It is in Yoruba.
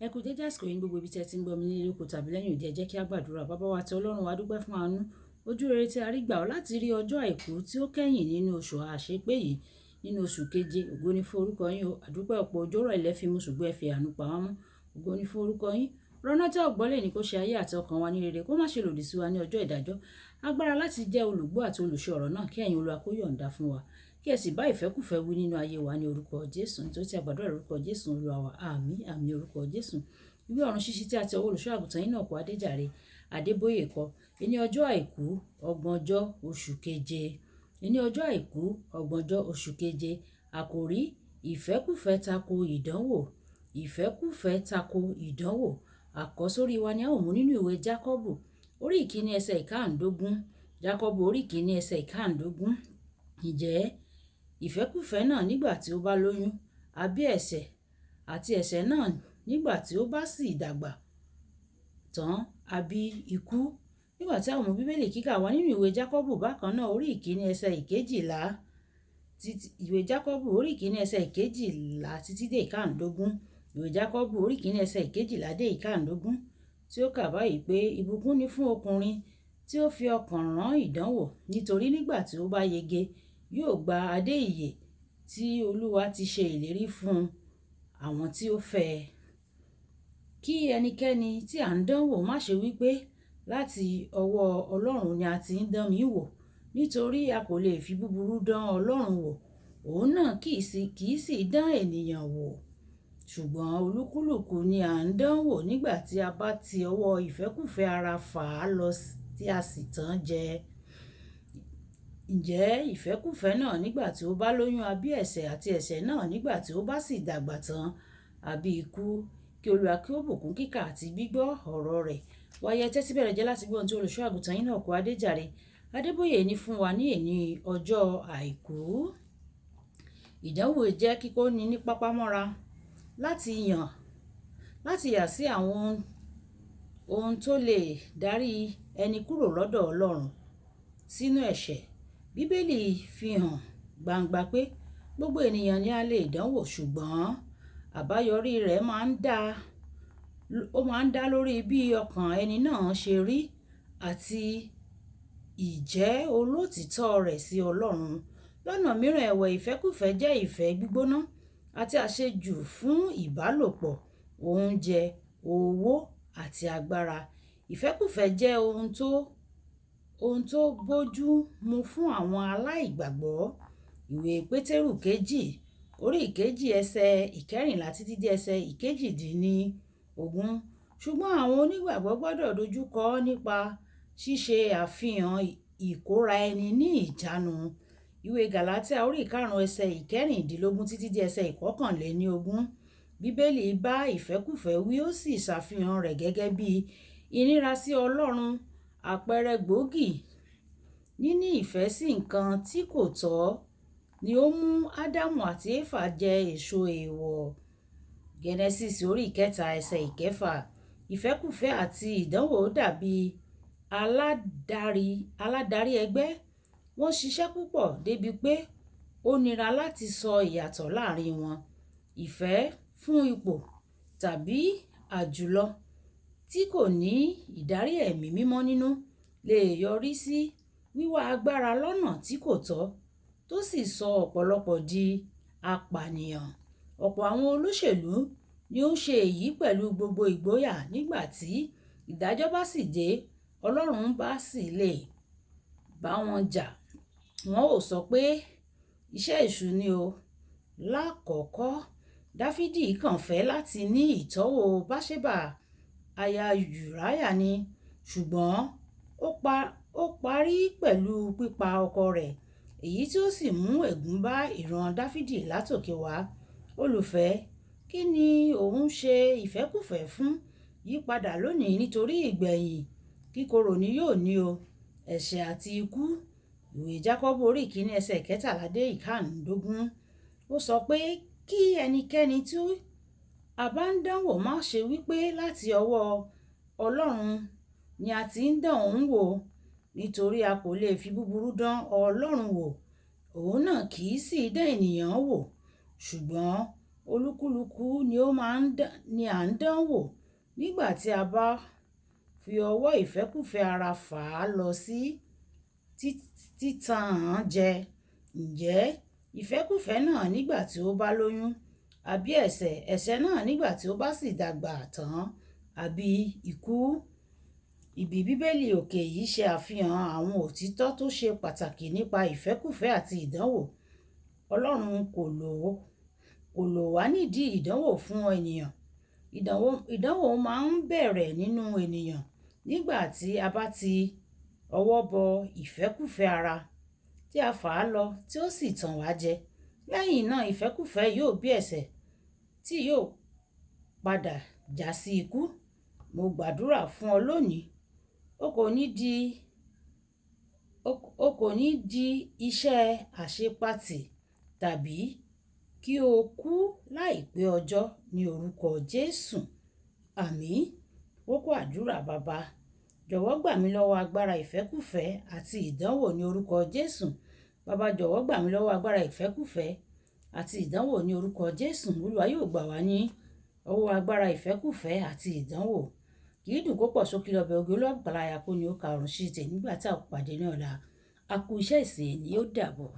Ẹ kú dédé àsìkò yín gbogbo ibi tí ẹ ti ń gbọ́ mi nílé lóko tàbí lẹ́yìn òde, ẹ jẹ́ kí a gbàdúrà. Bàbá wa tí Ọlọ́run wa dúpẹ́ fún àánú ojú rere tí a rí gbà ọ́ láti rí ọjọ́ àìkú tí ó kẹ́yìn nínú oṣù àṣepé yìí, nínú oṣù keje. Ògo ni fún orúkọ yín o. Àdúpẹ́ ọ̀pọ̀ òjò rọ̀ ilẹ̀ fi mú ṣùgbọ́n ẹ fi àánú pa wọ́n mọ́. Ògo ni fún orúkọ yín. Rọ́nà tí ọ̀gbọ́n lè ní kó ṣe ayé àti ọkàn wa ní rere, kó má ṣe lòdì sí wa ní ọjọ́ ìdájọ́. Agbára láti jẹ́ olùgbọ́ àti olùṣọ́ ọ̀rọ̀ náà kí ẹ̀yin Olúwa kó yọ̀ǹda fún wa. Kí ẹ sì bá ìfẹ́kùfẹ́ wí nínú ayé wa ní orúkọ Jésù. Nítorí tí a gbàdúrà lórúkọ Jésù Olúwa wa. Àmín, àmín orúkọ Jésù. Ìwé ọ̀run ṣíṣí tí a ti ọwọ́ olùṣọ́ àgùntàn Enoch Adeboye kọ. Ní ọjọ́ àìkú ọgbọ̀njọ́ oṣù keje. Ní ọjọ́ àìkú ọgbọ̀njọ́ oṣù keje. Àkòrí: ìfẹ́kùfẹ́ tako ìdánwò. Ìfẹ́kùfẹ́ tako ìdánwò. Àkọ́sórí wa ni a ó mú nínú ìwé Jákọ́bù orí ìkíní ẹsẹ̀ ìkáàndógún. Jákọ́bù orí ìkíní ẹsẹ̀ ìkáàndógún. Ǹjẹ́ ìfẹ́kùfẹ́ náà nígbà tí ó bá lóyún, a bí ẹ̀ṣẹ̀, àti ẹ̀ṣẹ̀ náà nígbà tí ó bá sì dàgbà tán, a bí ikú. Nígbà tí àwọn ọmọ bíbélì kíkà wá nínú ìwé Jákọ́bù bákan náà orí ìkíní ẹsẹ̀ ìkejìlá, ìwé Jákọ́bù orí ìkíní ẹsẹ̀ ìkejìlá títí dé ìkáàndógún. Ìwé Jákọ́bù orí ìkíní ẹsẹ̀ ìkejìlá dé ìkáàndógún, tí ó kà báyìí pé ìbùkún ni fún ọkùnrin tí ó fi ọkàn rán ìdánwò, nítorí nígbà tí ó bá yege yóò gba adé ìyè tí Olúwa ti ṣe ìlérí fún àwọn tí ó fẹ́ ẹ. Kí ẹnikẹ́ni tí à ń dánwò má ṣe wípé láti ọwọ́ Ọlọ́run ni a ti ń dán mi wò, nítorí a kò lè fi búburú dán Ọlọ́run wò. Òun náà kì í sì dán ènìyàn wò. Ṣùgbọ́n olúkúlùkù ni à ń dánwò nígbà tí a bá ti ọwọ́ ìfẹ́kùfẹ́ ara fà á lọ tí a sì tàn jẹ. Ǹjẹ́ ìfẹ́kùfẹ́ náà nígbà tí ó bá lóyún, a bí ẹ̀ṣẹ̀, àti ẹ̀ṣẹ̀ náà nígbà tí ó bá sì dàgbà tán, a bí ikú. Kí Olúwa kí ó bùkún kíkà àti gbígbọ́ ọ̀rọ̀ rẹ̀. Wáyé tẹ́tí bẹ̀rẹ̀ jẹ́ láti gbọ́ ohun tí olùṣọ́ àgùntàn Enoch Adeboye ní fún wa ní èní ọjọ́ àìkú. Ìdánwò jẹ́ kíkóni ní pápámọ́ra láti yà sí àwọn ohun tó lè darí ẹni kúrò lọ́dọ̀ Ọlọ́run sínú ẹ̀ṣẹ̀. Bíbélì fi hàn gbangba pé gbogbo ènìyàn ni a lè dánwò, ṣùgbọ́n àbáyọrí rẹ̀ máa ń dá lórí bí ọkàn ẹni náà ṣe rí àti ìjẹ́ olótìtọ́ rẹ̀ sí Ọlọ́run. Lọ́nà mìíràn ẹ̀wẹ̀, ìfẹ́kùfẹ́ jẹ́ ìfẹ́ gbígbóná àti àṣejù fún ìbálòpọ̀, oúnjẹ, owó àti agbára. Ìfẹ́kùfẹ́ jẹ́ ohun tó bójú mu fún àwọn aláìgbàgbọ́. Ìwé Pétérù kejì orí ìkejì ẹsẹ̀ ìkẹrìnlá títí dé ẹsẹ̀ ìkejìdínlógún. Ṣùgbọ́n àwọn onígbàgbọ́ gbọ́dọ̀ dojúkọ nípa ṣíṣe àfihàn ìkóra ẹni ní ìjánu. Ìwé Gàlátíà orí ìkarùn-ún ẹsẹ̀ ìkẹrìndínlógún títí dé ẹsẹ̀ ìkọkànléníogún. Bíbélì bá ìfẹ́kùfẹ́ wí, ó sì ṣàfihàn rẹ̀ gẹ́gẹ́ bí ìríra sí Ọlọ́run. Àpẹẹrẹ gbòógì níní ìfẹ́ sí nǹkan tí kò tọ́ ni ó mú Ádámù àti Éfà jẹ èso èèwọ̀. Gẹ́nẹ́sísì orí ìkẹta ẹsẹ̀ ìkẹfà. Ìfẹ́kùfẹ́ àti ìdánwò dàbí aládarí ẹgbẹ́. Wọ́n ṣiṣẹ́ púpọ̀ débi pé ó nira láti sọ ìyàtọ̀ láàrin wọn. Ìfẹ́ fún ipò tàbí àjùlọ tí kò ní ìdarí ẹ̀mí mímọ́ nínú lè yọrí sí wíwá agbára lọ́nà tí kò tọ́, tó sì sọ ọ̀pọ̀lọpọ̀ di apànìyàn. Ọ̀pọ̀ àwọn olóṣèlú ni ó ń ṣe èyí pẹ̀lú gbogbo ìgboyà. Nígbà tí ìdájọ́ bá sì dé, Ọlọ́run bá sì lè bá wọn jà, wọn ò sọ pé iṣẹ́ èṣù ni o. Lákọ̀ọ́kọ́, Dáfídì kàn fẹ́ láti ní ìtọ́wò Báṣébà aya Ùráyà ni, ṣùgbọ́n ó parí pẹ̀lú pípa ọkọ rẹ̀, èyí tí ó sì mú ègún bá ìran Dáfídì látòkè wá. Olùfẹ́, kí ni òun ṣe ìfẹ́kùfẹ́ fún? Yípadà lónìí, nítorí ìgbẹ̀yìn kíkorò ni yóò ní o. Ẹ̀ṣẹ̀ àti ikú. Ìwé Jákọ́bù orí ìkíní ẹsẹ̀ ìkẹtàlá dé ìkáàndógún. Ó sọ pé kí ẹnikẹ́ni tí a bá ń dánwò má ṣe wípé láti ọwọ́ Ọlọ́run ni a ti ń dán òun wò, nítorí a kò lè fi búburú dán Ọlọ́run wò. Òun náà kì í sì dán ènìyàn wò, ṣùgbọ́n olúkúlùkù ni à ń dán wò nígbà tí a bá fi ọwọ́ ìfẹ́kùfẹ́ ara fà á lọ sí títan án jẹ. Ǹjẹ́ ìfẹ́kùfẹ́ náà nígbà tí ó bá lóyún, àbí ẹ̀ṣẹ̀ náà nígbà tí ó bá sì dàgbà tán, àbí ikú? Ibi Bíbélì òkè yìí ṣe àfihàn àwọn òtítọ́ tó ṣe pàtàkì nípa ìfẹ́kùfẹ́ àti ìdánwò. Ọlọ́run kò lò wá nídìí ìdánwò fún ènìyàn. Ìdánwò máa ń bẹ̀rẹ̀ nínú ènìyàn nígbà tí a bá ti ọwọ́ bọ ìfẹ́kùfẹ́ ara, tí a fà á lọ tí ó sì tàn wá jẹ. Lẹ́yìn náà ìfẹ́kùfẹ́ yóò bí ẹ̀ṣẹ̀ tí yóò padà já sí ikú. Mo gbàdúrà fún ọ lónìí, o kò ní di iṣẹ́ àṣepatì tàbí kí o kú láìpé ọjọ́ ní orúkọ Jésù. Àmín. Kókó àdúrà: Baba, jọ̀wọ́ gbà mí lọ́wọ́ agbára ìfẹ́kùfẹ́ àti ìdánwò ní orúkọ Jésù. Baba, jọ̀wọ́ gbà mí lọ́wọ́ agbára ìfẹ́kùfẹ́ àti ìdánwò ní orúkọ Jésù. Olúwa yóò gbà wá ní ọwọ́ agbára ìfẹ́kùfẹ́ àti ìdánwò. Kì í dùn kó pọ̀ sókè lọ́bẹ̀ oge olóògbàláyà kó ní ó ka ọ̀run sí tè nígbà tí a pàdé ní ọ̀la. A kú iṣẹ́ ìsìn ni ó dàbọ̀.